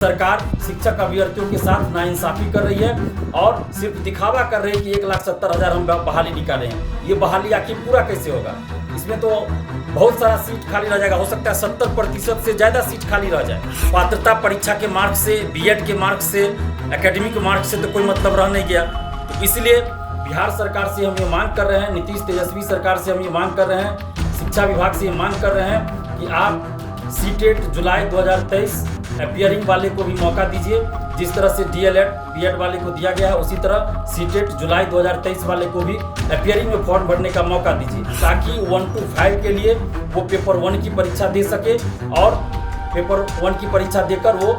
सरकार शिक्षक अभ्यर्थियों के साथ नाइंसाफी कर रही है और सिर्फ दिखावा कर रही है कि 1,70,000 हम बहाली निकाले हैं। ये बहाली आखिर पूरा कैसे होगा? इसमें तो बहुत सारा सीट खाली रह जाएगा। हो सकता है 70% से ज़्यादा सीट खाली रह जाए। पात्रता परीक्षा के मार्क से, बीएड के मार्क से, एकेडमिक मार्क से तो कोई मतलब रह नहीं गया। तो इसलिए बिहार सरकार से हम ये मांग कर रहे हैं, नीतीश तेजस्वी सरकार से हम ये मांग कर रहे हैं, शिक्षा विभाग से ये मांग कर रहे हैं कि आप सीटेट जुलाई 2023 अपियरिंग वाले को भी मौका दीजिए। जिस तरह से डीएलएड बीएड वाले को दिया गया है, उसी तरह सीटेट जुलाई 2023 वाले को भी अपियरिंग में फॉर्म भरने का मौका दीजिए, ताकि 1 to 5 के लिए वो पेपर 1 की परीक्षा दे सके और पेपर 1 की परीक्षा देकर वो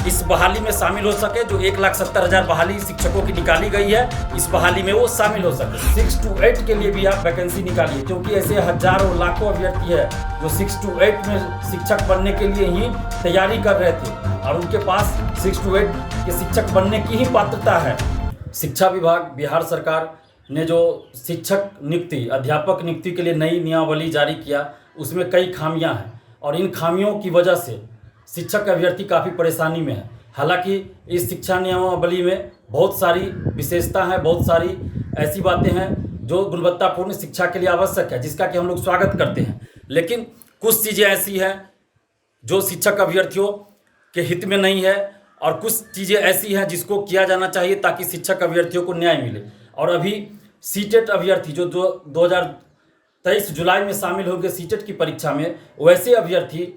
इस बहाली में शामिल हो सके। जो 1,70,000 बहाली शिक्षकों की निकाली गई है, इस बहाली में वो शामिल हो सके। 6 to 8 के लिए भी आप वैकेंसी निकालिए, क्योंकि ऐसे हजारों लाखों अभ्यर्थी है जो 6 to 8 में शिक्षक बनने के लिए ही तैयारी कर रहे थे और उनके पास 6 to 8 के शिक्षक बनने की ही पात्रता है। शिक्षा विभाग, बिहार सरकार ने जो शिक्षक नियुक्ति, अध्यापक नियुक्ति के लिए नई नियमावली जारी किया, उसमें कई खामियां हैं और इन खामियों की वजह से शिक्षक अभ्यर्थी काफ़ी परेशानी में है। हालांकि इस शिक्षा नियमावली में बहुत सारी विशेषता हैं, बहुत सारी ऐसी बातें हैं जो गुणवत्तापूर्ण शिक्षा के लिए आवश्यक है, जिसका कि हम लोग स्वागत करते हैं। लेकिन कुछ चीज़ें ऐसी हैं जो शिक्षक अभ्यर्थियों के हित में नहीं है और कुछ चीज़ें ऐसी हैं जिसको किया जाना चाहिए ताकि शिक्षक अभ्यर्थियों को न्याय मिले। और अभी सीटेट अभ्यर्थी जो 2023 जुलाई में शामिल होंगे सीटेट की परीक्षा में, वैसे अभ्यर्थी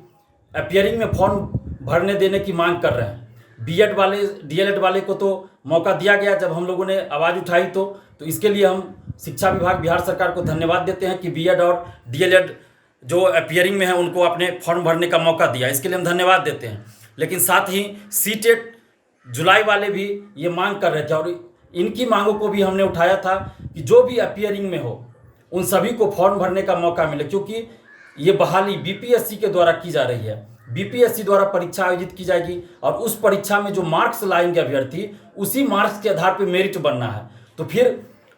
अपियरिंग में फॉर्म भरने देने की मांग कर रहे हैं। बीएड वाले, डीएलएड वाले को तो मौका दिया गया जब हम लोगों ने आवाज़ उठाई तो इसके लिए हम शिक्षा विभाग, बिहार सरकार को धन्यवाद देते हैं कि बीएड और डीएलएड जो अपियरिंग में है उनको अपने फॉर्म भरने का मौका दिया, इसके लिए हम धन्यवाद देते हैं। लेकिन साथ ही सीटेट जुलाई वाले भी ये मांग कर रहे थे और इनकी मांगों को भी हमने उठाया था कि जो भी अपियरिंग में हो उन सभी को फॉर्म भरने का मौका मिले, क्योंकि ये बहाली बीपीएससी के द्वारा की जा रही है। बीपीएससी द्वारा परीक्षा आयोजित की जाएगी और उस परीक्षा में जो मार्क्स लाएंगे अभ्यर्थी, उसी मार्क्स के आधार पर मेरिट बनना है। तो फिर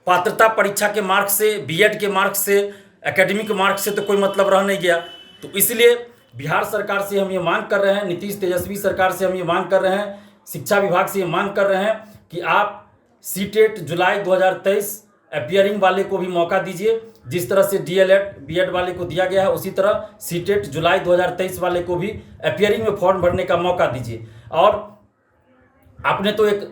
पात्रता परीक्षा के मार्क्स से, बीएड के मार्क्स से, एकेडमिक मार्क्स से तो कोई मतलब रह नहीं गया। तो इसलिए बिहार सरकार से हम ये मांग कर रहे हैं, नीतीश तेजस्वी सरकार से हम ये मांग कर रहे हैं, शिक्षा विभाग से ये मांग कर रहे हैं कि आप सीटेट जुलाई 2023 अपियरिंग वाले को भी मौका दीजिए। जिस तरह से डीएलएड बीएड वाले को दिया गया है, उसी तरह सीटेट जुलाई 2023 वाले को भी अपियरिंग में फॉर्म भरने का मौका दीजिए। और आपने तो एक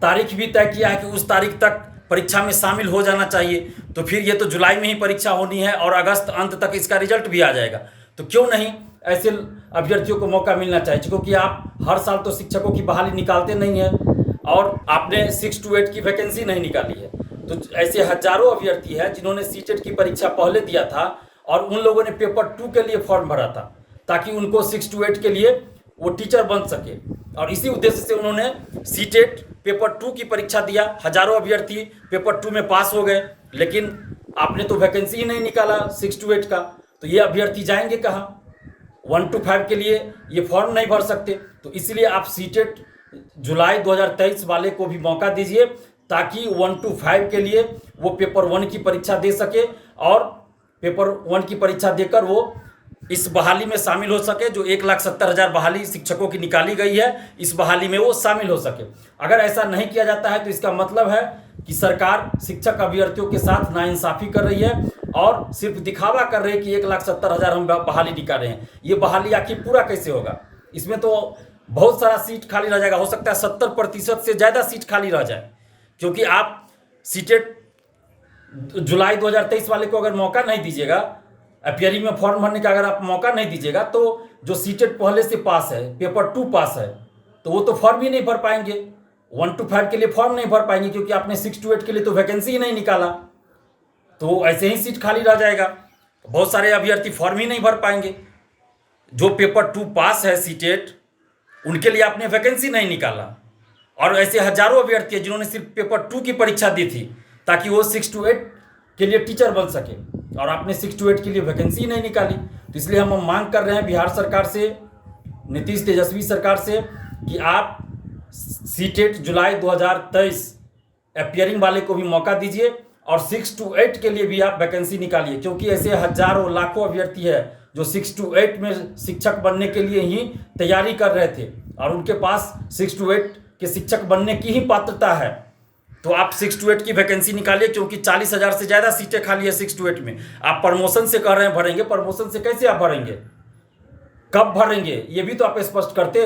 तारीख भी तय किया है कि उस तारीख तक परीक्षा में शामिल हो जाना चाहिए, तो फिर ये तो जुलाई में ही परीक्षा होनी है और अगस्त अंत तक इसका रिजल्ट भी आ जाएगा। तो क्यों नहीं ऐसे अभ्यर्थियों को मौका मिलना चाहिए, क्योंकि आप हर साल तो शिक्षकों की बहाली निकालते नहीं हैं और आपने 6 to 8 की वैकेंसी नहीं निकाली है। तो ऐसे हजारों अभ्यर्थी हैं जिन्होंने सीटेट की परीक्षा पहले दिया था और उन लोगों ने पेपर 2 के लिए फॉर्म भरा था ताकि उनको 6 to 8 के लिए वो टीचर बन सके, और इसी उद्देश्य से उन्होंने सीटेट पेपर 2 की परीक्षा दिया। हजारों अभ्यर्थी पेपर 2 में पास हो गए, लेकिन आपने तो वैकेंसी ही नहीं निकाला 6 to 8 का। तो ये अभ्यर्थी जाएंगे कहाँ? 1 to 5 के लिए ये फॉर्म नहीं भर सकते। तो इसलिए आप सीटेट जुलाई 2023 वाले को भी मौका दीजिए, ताकि 1 to 5 के लिए वो पेपर 1 की परीक्षा दे सके और पेपर 1 की परीक्षा देकर वो इस बहाली में शामिल हो सके। जो 1,70,000 बहाली शिक्षकों की निकाली गई है, इस बहाली में वो शामिल हो सके। अगर ऐसा नहीं किया जाता है तो इसका मतलब है कि सरकार शिक्षक अभ्यर्थियों के साथ नाइंसाफी कर रही है और सिर्फ दिखावा कर रही है कि 1,70,000 हम बहाली निकाले हैं। ये बहाली आखिर पूरा कैसे होगा? इसमें तो बहुत सारा सीट खाली रह जाएगा। हो सकता है 70% से ज़्यादा सीट खाली रह जाए, क्योंकि आप सीटेट जुलाई 2023 वाले को अगर मौका नहीं दीजिएगा, अपियरिंग में फॉर्म भरने का अगर आप मौका नहीं दीजिएगा, तो जो सीटेट पहले से पास है, पेपर 2 पास है, तो वो तो फॉर्म ही नहीं भर पाएंगे। 1 to 5 के लिए फॉर्म नहीं भर पाएंगे, क्योंकि आपने 6 to 8 के लिए तो वैकेंसी ही नहीं निकाला। तो ऐसे ही सीट खाली रह जाएगा, बहुत सारे अभ्यर्थी फॉर्म ही नहीं भर पाएंगे। जो पेपर 2 पास है सीटेट, उनके लिए आपने वैकेंसी नहीं निकाला, और ऐसे हजारों अभ्यर्थी हैं जिन्होंने सिर्फ पेपर 2 की परीक्षा दी थी ताकि वो 6 to 8 के लिए टीचर बन सके, और आपने 6 to 8 के लिए वैकेंसी नहीं निकाली। तो इसलिए हम मांग कर रहे हैं बिहार सरकार से, नीतीश तेजस्वी सरकार से, कि आप सीटेट जुलाई 2023 अपियरिंग वाले को भी मौका दीजिए और 6 to 8 के लिए भी आप वैकेंसी निकालिए, क्योंकि ऐसे हजारों लाखों अभ्यर्थी है जो 6 to 8 में शिक्षक बनने के लिए ही तैयारी कर रहे थे और उनके पास 6 to 8 के शिक्षक बनने की ही पात्रता है, तो आप 6 to 8 की वैकेंसी निकालिए, क्योंकि 40,000 से ज़्यादा सीटें खाली है 6 to 8 में। आप प्रमोशन से कह रहे हैं भरेंगे, प्रमोशन से कैसे आप भरेंगे, कब भरेंगे, ये भी तो आप स्पष्ट करते।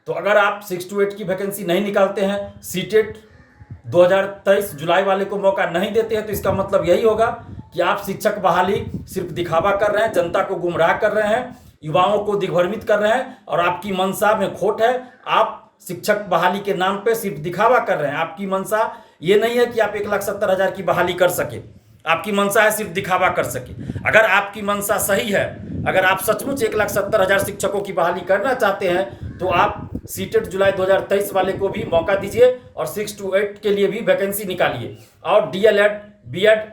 तो अगर आप 6 to 8 की वैकेंसी नहीं निकालते हैं, सीटेट 2023 जुलाई वाले को मौका नहीं देते हैं, तो इसका मतलब यही होगा कि आप शिक्षक बहाली सिर्फ दिखावा कर रहे हैं, जनता को गुमराह कर रहे हैं, युवाओं को दिग्भ्रमित कर रहे हैं, और आपकी मंशा में खोट है। आप शिक्षक बहाली के नाम पे सिर्फ दिखावा कर रहे हैं। आपकी मंशा ये नहीं है कि आप 1,70,000 की बहाली कर सके, आपकी मंशा है सिर्फ दिखावा कर सके। अगर आपकी मंशा सही है, अगर आप सचमुच 1,70,000 शिक्षकों की बहाली करना चाहते हैं, तो आप सीटेट जुलाई 2023 वाले को भी मौका दीजिए और 6 to 8 के लिए भी वैकेंसी निकालिए। और DLED BEd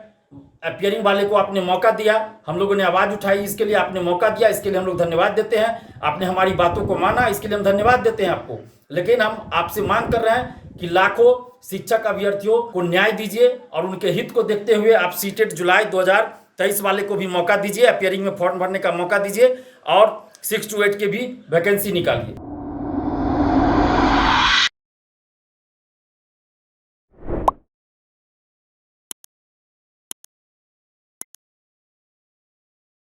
अपियरिंग वाले को आपने मौका दिया, हम लोगों ने आवाज़ उठाई, इसके लिए आपने मौका दिया, इसके लिए हम लोग धन्यवाद देते हैं। आपने हमारी बातों को माना, इसके लिए हम धन्यवाद देते हैं आपको। लेकिन हम आपसे मांग कर रहे हैं कि लाखों शिक्षक अभ्यर्थियों को न्याय दीजिए, और उनके हित को देखते हुए आप सीटेट जुलाई 2023 वाले को भी मौका दीजिए, अपियरिंग में फॉर्म भरने का मौका दीजिए, और 6 to 8 के भी वैकेंसी निकालिए।